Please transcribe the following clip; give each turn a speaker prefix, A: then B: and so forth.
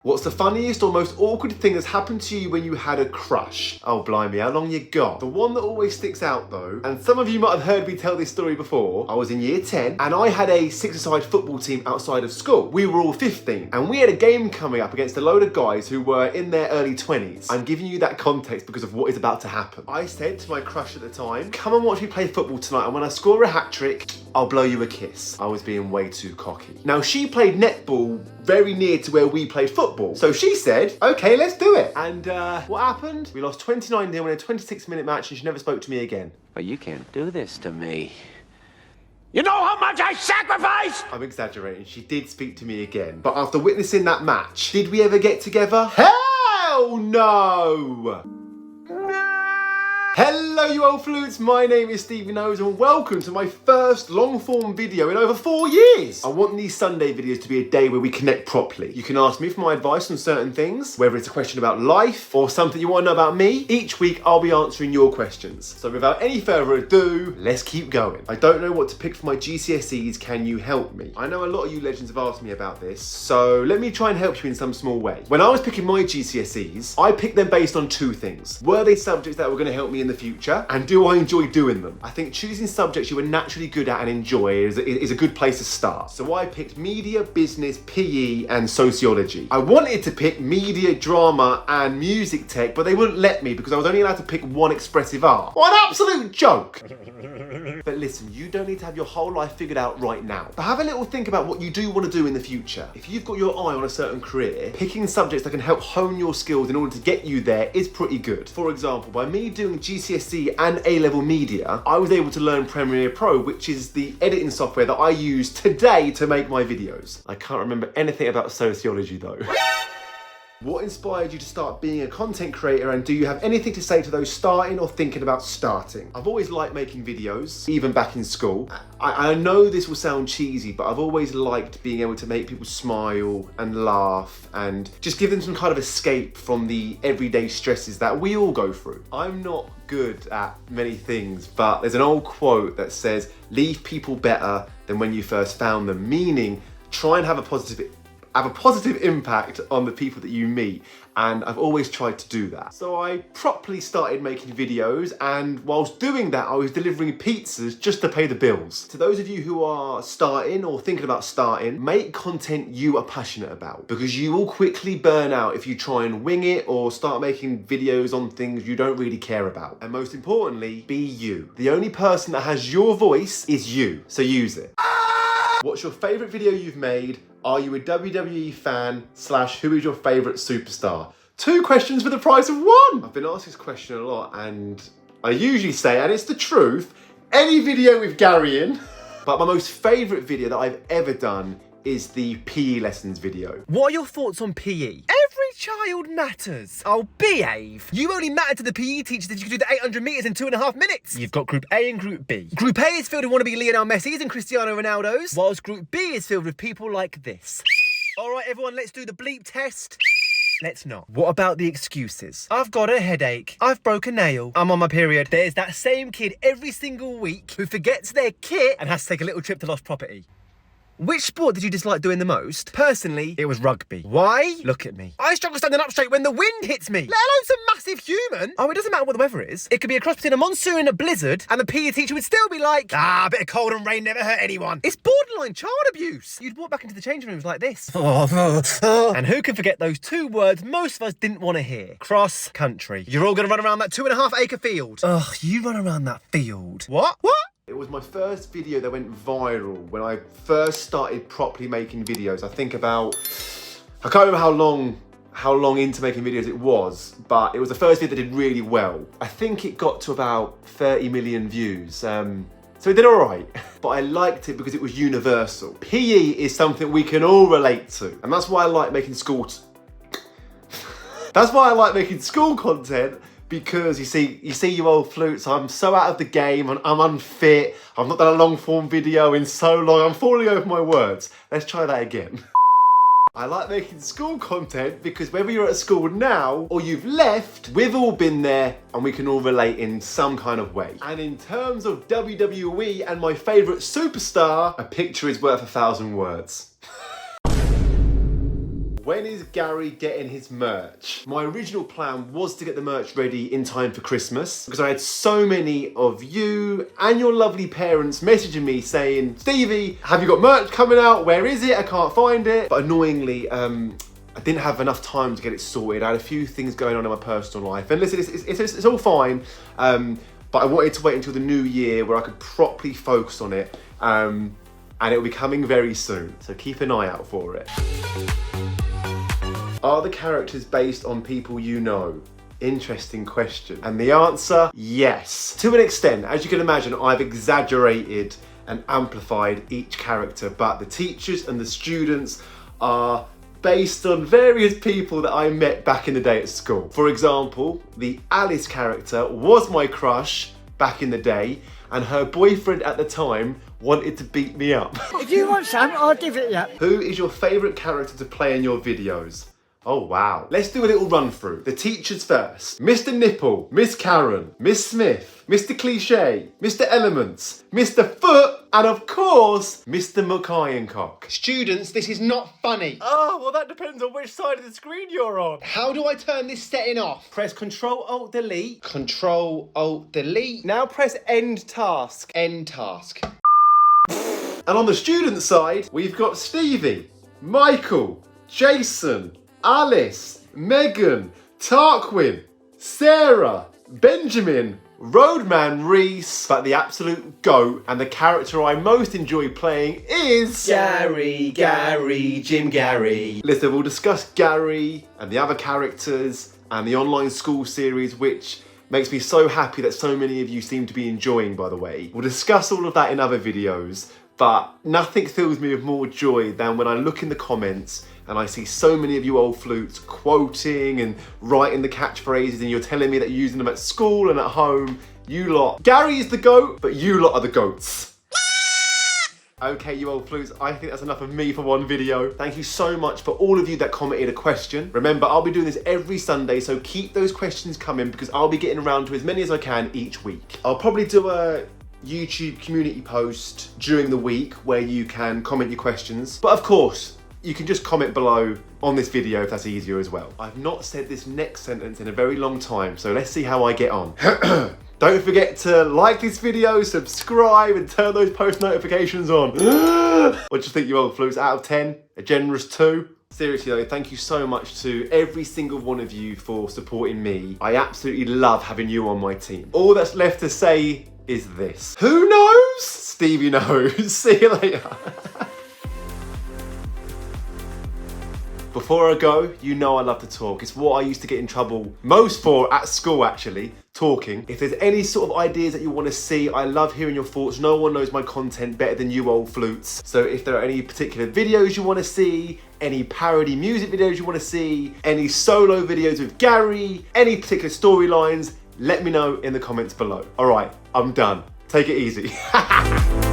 A: What's the funniest or most awkward thing that's happened to you when you had a crush? Oh blimey, how long you got? The one that always sticks out though, and some of you might have heard me tell this story before, I was in year 10 and I had a six-a-side football team outside of school. We were all 15 and we had a game coming up against a load of guys who were in their early 20s. I'm giving you that context because of what is about to happen. I said to my crush at the time, come and watch me play football tonight, and when I score a hat-trick, I'll blow you a kiss. I was being way too cocky. Now she played netball very near to where we played football. So she said, okay, let's do it. And what happened? We lost 29-0 in a 26-minute match and she never spoke to me again.
B: But you can't do this to me. You know how much I sacrifice?
A: I'm exaggerating, she did speak to me again. But after witnessing that match, did we ever get together? Hell no! Hello you old flutes, my name is Stevie and welcome to my first long form video in over 4 years. I want these Sunday videos to be a day where we connect properly. You can ask me for my advice on certain things, whether it's a question about life or something you want to know about me. Each week I'll be answering your questions. So without any further ado, let's keep going. I don't know what to pick for my GCSEs, can you help me? I know a lot of you legends have asked me about this, so let me try and help you in some small way. When I was picking my GCSEs, I picked them based on two things. Were they subjects that were going to help me in the future, and do I enjoy doing them? I think choosing subjects you are naturally good at and enjoy is a good place to start. So I picked media, business, PE and sociology. I wanted to pick media, drama and music tech, but they wouldn't let me because I was only allowed to pick one expressive art. What an absolute joke! But listen, you don't need to have your whole life figured out right now. But have a little think about what you do want to do in the future. If you've got your eye on a certain career, picking subjects that can help hone your skills in order to get you there is pretty good. For example, by me doing GCSE and A-level media, I was able to learn Premiere Pro, which is the editing software that I use today to make my videos. I can't remember anything about sociology though. What inspired you to start being a content creator, and do you have anything to say to those starting or thinking about starting? I've always liked making videos, even back in school. I know this will sound cheesy, but I've always liked being able to make people smile and laugh and just give them some kind of escape from the everyday stresses that we all go through. I'm not good at many things, but there's an old quote that says, leave people better than when you first found them, meaning try and have a positive impact on the people that you meet, and I've always tried to do that. So I properly started making videos, and whilst doing that I was delivering pizzas just to pay the bills. To those of you who are starting or thinking about starting, make content you are passionate about, because you will quickly burn out if you try and wing it or start making videos on things you don't really care about. And most importantly, be you. The only person that has your voice is you, so use it. What's your favourite video you've made? Are you a WWE fan / who is your favourite superstar? 2 questions for the price of 1! I've been asked this question a lot and I usually say, and it's the truth, any video with Gary in. But my most favourite video that I've ever done is the PE lessons video.
C: What are your thoughts on PE? Every child matters. Oh, behave. You only matter to the PE teacher that you can do the 800 metres in 2.5 minutes. You've got Group A and Group B. Group A is filled with wannabe Lionel Messis and Cristiano Ronaldos, whilst Group B is filled with people like this. All right, everyone, let's do the bleep test. Let's not. What about the excuses? I've got a headache. I've broke a nail. I'm on my period. There's that same kid every single week who forgets their kit and has to take a little trip to lost property. Which sport did you dislike doing the most? Personally, it was rugby. Why? Look at me. I struggle standing up straight when the wind hits me, let alone some massive human. Oh, it doesn't matter what the weather is. It could be a cross between a monsoon and a blizzard, and the PE teacher would still be like, a bit of cold and rain never hurt anyone. It's borderline child abuse. You'd walk back into the changing rooms like this. And who can forget those 2 words most of us didn't want to hear? Cross country. You're all gonna run around that 2.5 acre field. Ugh, you run around that field. What?
A: It was my first video that went viral when I first started properly making videos. I can't remember how long into making videos it was, but it was the first video that did really well. I think it got to about 30 million views. So it did all right, but I liked it because it was universal. PE is something we can all relate to, and that's why I like making school content. Because you see you old flutes, I'm so out of the game and I'm unfit. I've not done a long form video in so long. I'm falling over my words. Let's try that again. I like making school content because whether you're at school now or you've left, we've all been there and we can all relate in some kind of way. And in terms of WWE and my favourite superstar, a picture is worth 1,000 words. When is Gary getting his merch? My original plan was to get the merch ready in time for Christmas because I had so many of you and your lovely parents messaging me saying, Stevie, have you got merch coming out? Where is it? I can't find it. But annoyingly, I didn't have enough time to get it sorted. I had a few things going on in my personal life. And listen, it's all fine. But I wanted to wait until the new year where I could properly focus on it. And it will be coming very soon. So keep an eye out for it. Are the characters based on people you know? Interesting question. And the answer, yes. To an extent, as you can imagine, I've exaggerated and amplified each character, but the teachers and the students are based on various people that I met back in the day at school. For example, the Alice character was my crush back in the day, and her boyfriend at the time wanted to beat me up.
D: If you want some, I'll give it you.
A: Who is your favourite character to play in your videos? Oh wow. Let's do a little run through. The teachers first. Mr. Nipple, Miss Karen, Miss Smith, Mr. Cliche, Mr. Elements, Mr. Foot, and of course, Mr. McIroncock.
C: Students, this is not funny.
A: Oh, well that depends on which side of the screen you're on.
C: How do I turn this setting off?
A: Press Control-Alt-Delete.
C: Control-Alt-Delete.
A: Now press End Task.
C: End task.
A: And on the student side, we've got Stevie, Michael, Jason, Alice, Megan, Tarquin, Sarah, Benjamin, Roadman Reese, but the absolute GOAT and the character I most enjoy playing is...
C: Gary, Jim Gary.
A: Listen, we'll discuss Gary and the other characters and the online school series, which makes me so happy that so many of you seem to be enjoying, by the way. We'll discuss all of that in other videos, but nothing fills me with more joy than when I look in the comments and I see so many of you old flutes quoting and writing the catchphrases, and you're telling me that you're using them at school and at home. You lot. Gary is the GOAT, but you lot are the GOATs. Okay, you old flutes, I think that's enough of me for one video. Thank you so much for all of you that commented a question. Remember, I'll be doing this every Sunday, so keep those questions coming because I'll be getting around to as many as I can each week. I'll probably do a YouTube community post during the week where you can comment your questions. But of course, you can just comment below on this video if that's easier as well. I've not said this next sentence in a very long time, so let's see how I get on. Don't forget to like this video, subscribe, and turn those post notifications on. What do you think, you old flutes? Out of 10, a generous 2? Seriously though, thank you so much to every single one of you for supporting me. I absolutely love having you on my team. All that's left to say is this. Who knows? Stevie knows. See you later. Before I go, you know I love to talk. It's what I used to get in trouble most for at school, actually, talking. If there's any sort of ideas that you want to see, I love hearing your thoughts. No one knows my content better than you old flutes. So if there are any particular videos you want to see, any parody music videos you want to see, any solo videos with Gary, any particular storylines, let me know in the comments below. All right, I'm done. Take it easy.